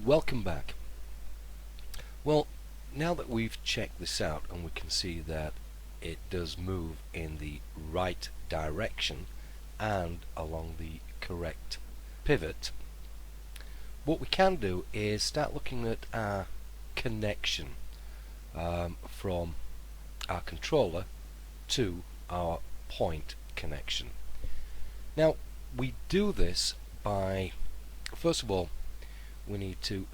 Welcome back. Well, now that we've checked this out and we can see that it does move in the right direction and along the correct pivot, what we can do is start looking at our connection from our controller to our point connection. Now we do this by, first of all, we need to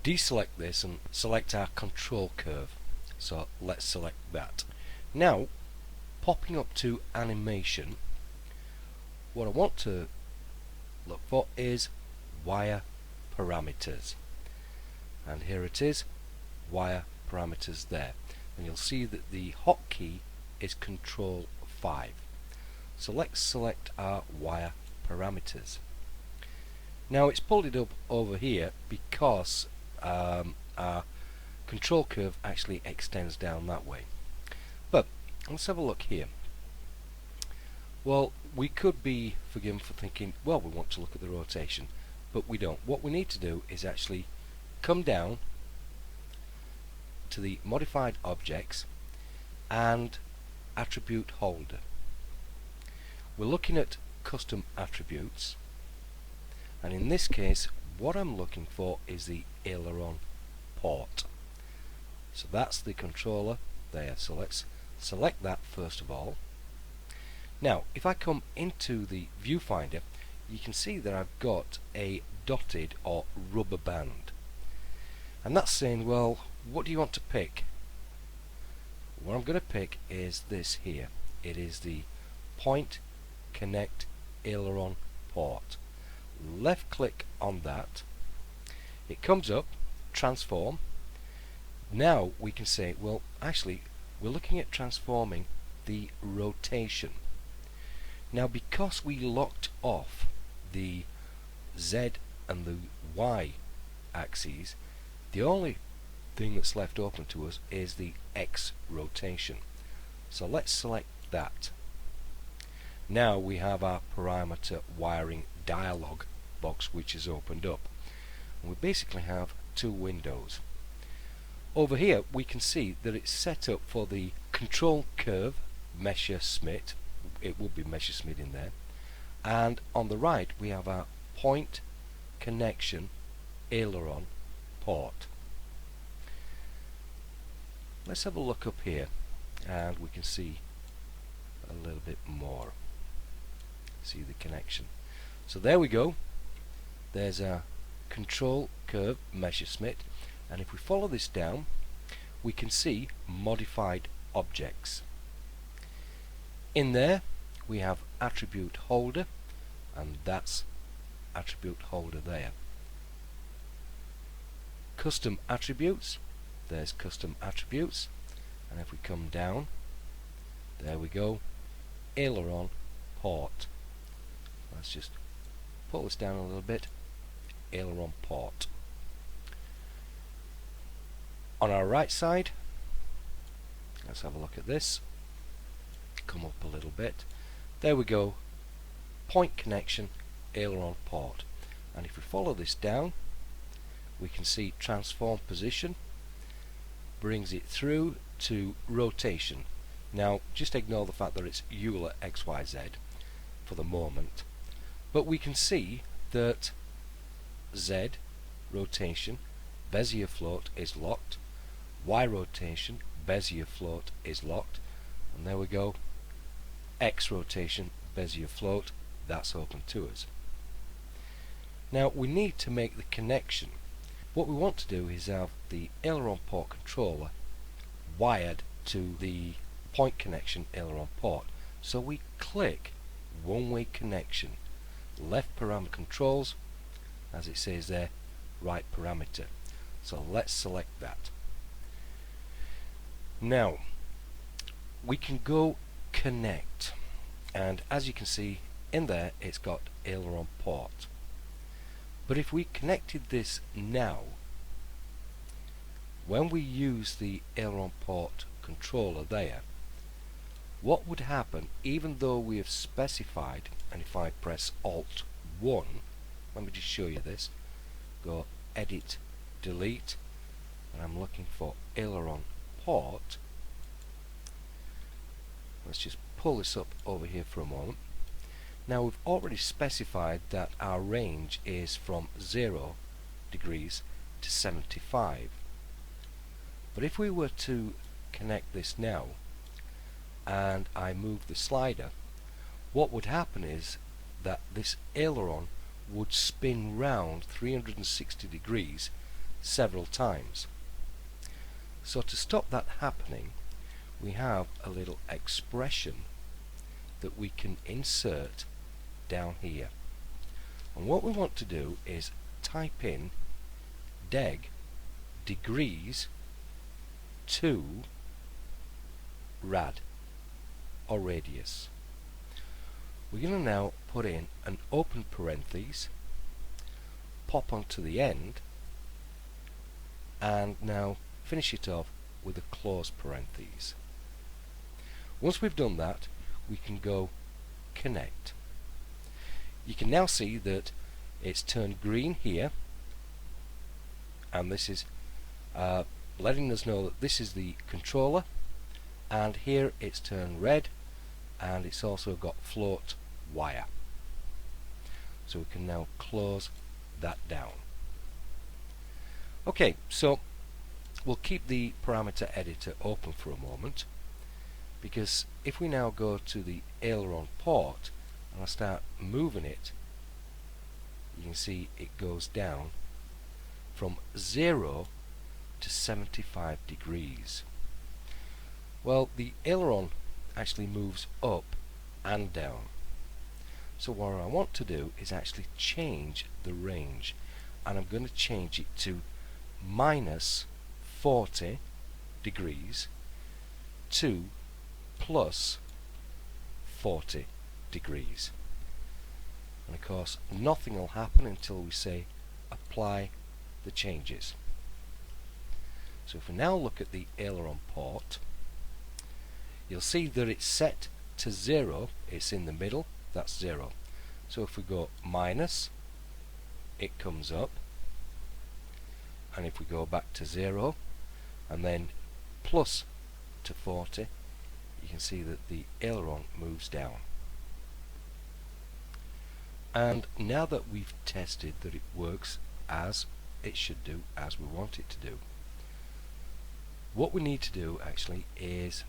deselect this and select our control curve. So let's select that. Now, popping up to animation, what I want to look for is wire parameters, and here it is, wire parameters there, and you'll see that the hotkey is Control 5. So let's select our wire parameters. Now it's pulled it up over here because our control curve actually extends down that way. But let's have a look here. Well, we could be forgiven for thinking, well, we want to look at the rotation, but we don't. What we need to do is actually come down to the modified objects and attribute holder. We're looking at custom attributes, and in this case what I'm looking for is the aileron port. So that's the controller there, so let's select that first of all. Now if I come into the viewfinder, you can see that I've got a dotted or rubber band, and that's saying, well, what do you want to pick? What I'm going to pick is this here. It is the point connect aileron port. Left click on that, it comes up, transform. Now we can say, well, actually we're looking at transforming the rotation. Now because we locked off the Z and the Y axes, the only thing that's left open to us is the X rotation. So let's select that. Now we have our parameter wiring dialog box which is opened up, and we basically have two windows. Over here we can see that it's set up for the control curve Messerschmitt. It will be Messerschmitt in there, and on the right we have our point connection aileron port. Let's have a look up here and we can see a little bit more. See the connection. So there we go. There's a control curve Messerschmitt, and if we follow this down we can see modified objects. In there we have attribute holder, and that's attribute holder there. Custom attributes, there's custom attributes, and if we come down, there we go, aileron port. Let's just pull this down a little bit, aileron port. On our right side, let's have a look at this, come up a little bit, there we go, point connection aileron port, and if we follow this down we can see transform position, brings it through to rotation. Now just ignore the fact that it's Euler XYZ for the moment, but we can see that Z rotation Bezier float is locked, Y rotation Bezier float is locked, and there we go, X rotation Bezier float, that's open to us. Now we need to make the connection. What we want to do is have the aileron port controller wired to the point connection aileron port. So we click one-way connection, left parameter controls, as it says there, right parameter. So let's select that. Now we can go connect, and as you can see in there it's got aileron port. But if we connected this now, when we use the aileron port controller there, what would happen, even though we have specified, and if I press Alt 1, let me just show you this, go edit, delete, and I'm looking for aileron port. Let's just pull this up over here for a moment. Now we've already specified that our range is from 0 degrees to 75. But if we were to connect this now and I move the slider, what would happen is that this aileron would spin round 360 degrees several times. So to stop that happening, we have a little expression that we can insert down here. And what we want to do is type in degrees to rad or radius. We're going to now put in an open parenthesis, pop onto the end, and now finish it off with a close parenthesis. Once we've done that, we can go connect. You can now see that it's turned green here, and this is letting us know that this is the controller, and here it's turned red, and it's also got float wire. So we can now close that down. Okay, so we'll keep the parameter editor open for a moment, because if we now go to the aileron port and I start moving it, you can see it goes down from 0 to 75 degrees. Well, the aileron actually moves up and down. So what I want to do is actually change the range, and I'm going to change it to minus 40 degrees to plus 40 degrees. And of course nothing will happen until we say apply the changes. So if we now look at the aileron port, you'll see that it's set to 0, it's in the middle, that's 0. So if we go minus, it comes up, and if we go back to 0 and then plus to 40, you can see that the aileron moves down. And now that we've tested that it works as it should do, as we want it to do, what we need to do actually is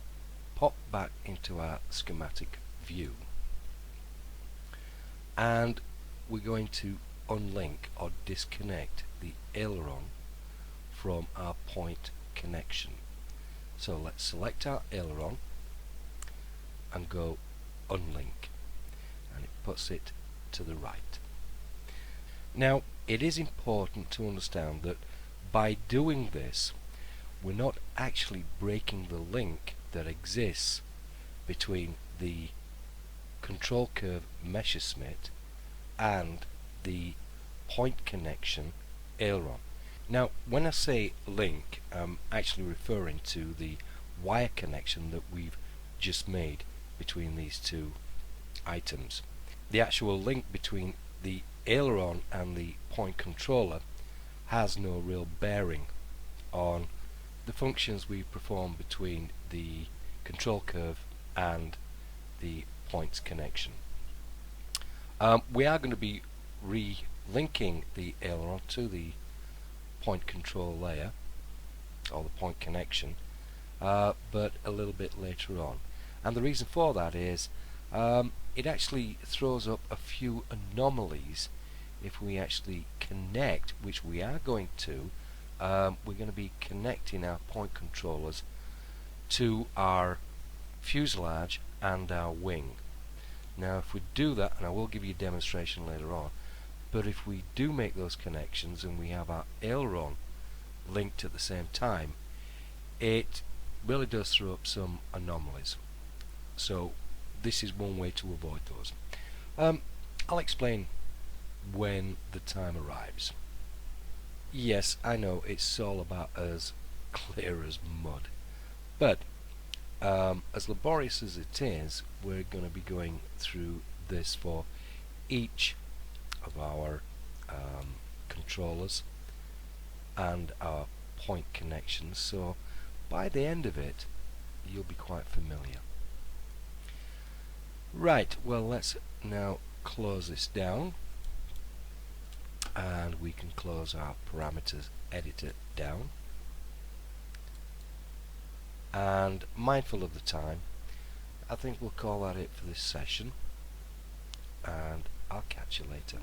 pop back into our schematic view, and we're going to unlink or disconnect the aileron from our point connection. So let's select our aileron and go unlink, and it puts it to the right. Now it is important to understand that by doing this, we're not actually breaking the link that exists between the control curve Messerschmitt and the point connection aileron. Now when I say link, I'm actually referring to the wire connection that we've just made between these two items. The actual link between the aileron and the point controller has no real bearing on the functions we perform between the control curve and the points connection. We are going to be relinking the aileron to the point control layer, or the point connection, but a little bit later on. And the reason for that is it actually throws up a few anomalies if we actually connect, which we are going to. We're going to be connecting our point controllers to our fuselage and our wing. Now if we do that, and I will give you a demonstration later on, but if we do make those connections and we have our aileron linked at the same time, it really does throw up some anomalies. So this is one way to avoid those. I'll explain when the time arrives. Yes, I know it's all about as clear as mud, but as laborious as it is, we're going to be going through this for each of our controllers and our point connections, so by the end of it you'll be quite familiar. Right, well, let's now close this down, and we can close our parameters editor down, and mindful of the time, I think we'll call that it for this session, and I'll catch you later.